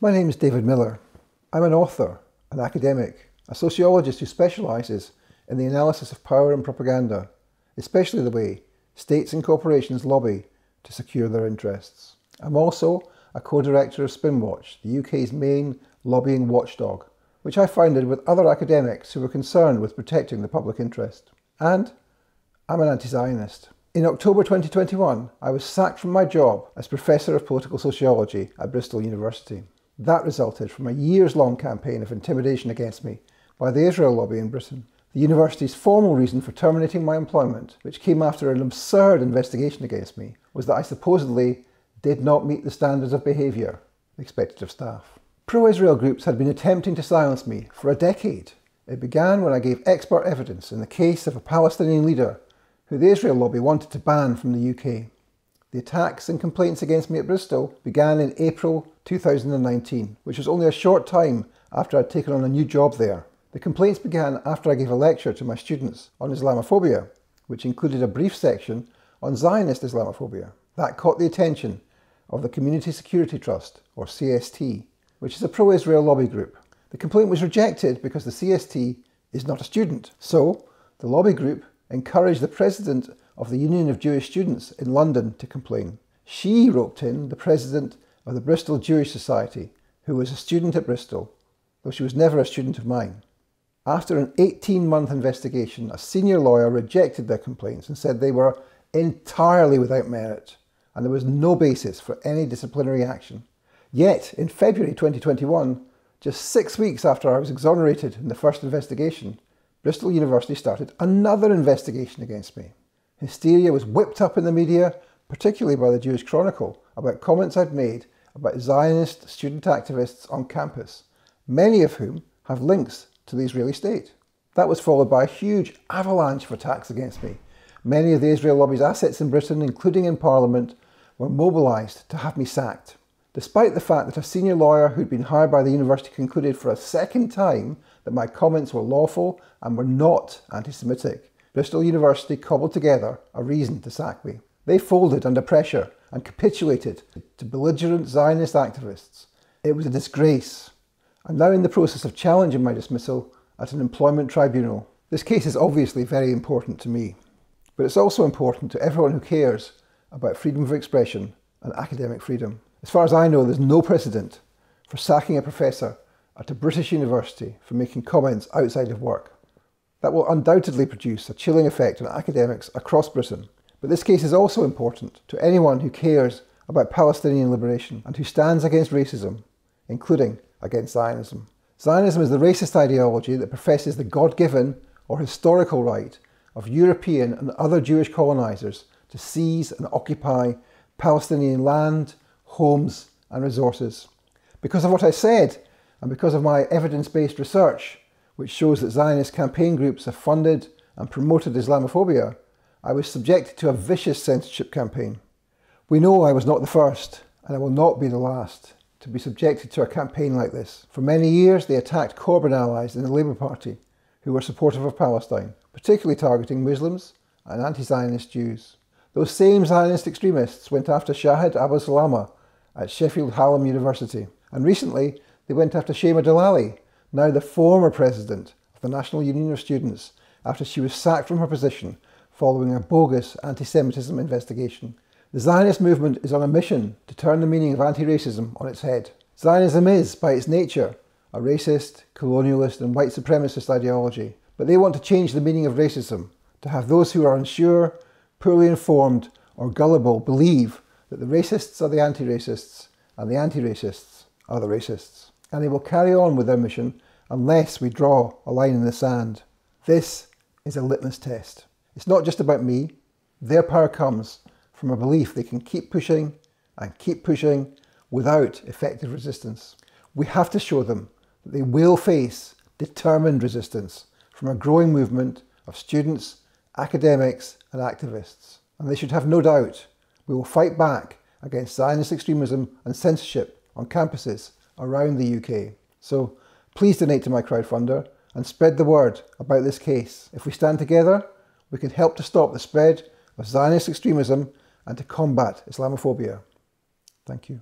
My name is David Miller. I'm an author, an academic, a sociologist who specialises in the analysis of power and propaganda, especially the way states and corporations lobby to secure their interests. I'm also a co-director of Spinwatch, the UK's main lobbying watchdog, which I founded with other academics who were concerned with protecting the public interest. And I'm an anti-Zionist. In October 2021, I was sacked from my job as Professor of Political Sociology at Bristol University. That resulted from a years-long campaign of intimidation against me by the Israel lobby in Britain. The university's formal reason for terminating my employment, which came after an absurd investigation against me, was that I supposedly did not meet the standards of behaviour expected of staff. Pro-Israel groups had been attempting to silence me for a decade. It began when I gave expert evidence in the case of a Palestinian leader who the Israel lobby wanted to ban from the UK. The attacks and complaints against me at Bristol began in April 2019, which was only a short time after I'd taken on a new job there. The complaints began after I gave a lecture to my students on Islamophobia, which included a brief section on Zionist Islamophobia. That caught the attention of the Community Security Trust, or CST, which is a pro-Israel lobby group. The complaint was rejected because the CST is not a student. So, the lobby group encouraged the president of the Union of Jewish Students in London to complain. She roped in the president of the Bristol Jewish Society, who was a student at Bristol, though she was never a student of mine. After an 18-month investigation, a senior lawyer rejected their complaints and said they were entirely without merit, and there was no basis for any disciplinary action. Yet, in February 2021, just 6 weeks after I was exonerated in the first investigation, Bristol University started another investigation against me. Hysteria was whipped up in the media, particularly by the Jewish Chronicle, about comments I'd made about Zionist student activists on campus, many of whom have links to the Israeli state. That was followed by a huge avalanche of attacks against me. Many of the Israel lobby's assets in Britain, including in Parliament, were mobilised to have me sacked. Despite the fact that a senior lawyer who'd been hired by the university concluded for a second time that my comments were lawful and were not anti-Semitic, Bristol University cobbled together a reason to sack me. They folded under pressure and capitulated to belligerent Zionist activists. It was a disgrace. I'm now in the process of challenging my dismissal at an employment tribunal. This case is obviously very important to me, but it's also important to everyone who cares about freedom of expression and academic freedom. As far as I know, there's no precedent for sacking a professor at a British university for making comments outside of work. That will undoubtedly produce a chilling effect on academics across Britain. But this case is also important to anyone who cares about Palestinian liberation and who stands against racism, including against Zionism. Zionism is the racist ideology that professes the God-given or historical right of European and other Jewish colonisers to seize and occupy Palestinian land, homes and resources. Because of what I said, and because of my evidence-based research, which shows that Zionist campaign groups have funded and promoted Islamophobia, I was subjected to a vicious censorship campaign. We know I was not the first, and I will not be the last, to be subjected to a campaign like this. For many years, they attacked Corbyn allies in the Labour Party, who were supportive of Palestine, particularly targeting Muslims and anti-Zionist Jews. Those same Zionist extremists went after Shahid Abu Salama at Sheffield Hallam University, and recently they went after Shema Delali, now the former president of the National Union of Students, after she was sacked from her position following a bogus anti-Semitism investigation. The Zionist movement is on a mission to turn the meaning of anti-racism on its head. Zionism is, by its nature, a racist, colonialist and white supremacist ideology, but they want to change the meaning of racism, to have those who are unsure, poorly informed or gullible believe that the racists are the anti-racists and the anti-racists are the racists. And they will carry on with their mission unless we draw a line in the sand. This is a litmus test. It's not just about me. Their power comes from a belief they can keep pushing and keep pushing without effective resistance. We have to show them that they will face determined resistance from a growing movement of students, academics and activists. And they should have no doubt we will fight back against Zionist extremism and censorship on campuses around the UK. So please donate to my crowdfunder and spread the word about this case. If we stand together, we can help to stop the spread of Zionist extremism and to combat Islamophobia. Thank you.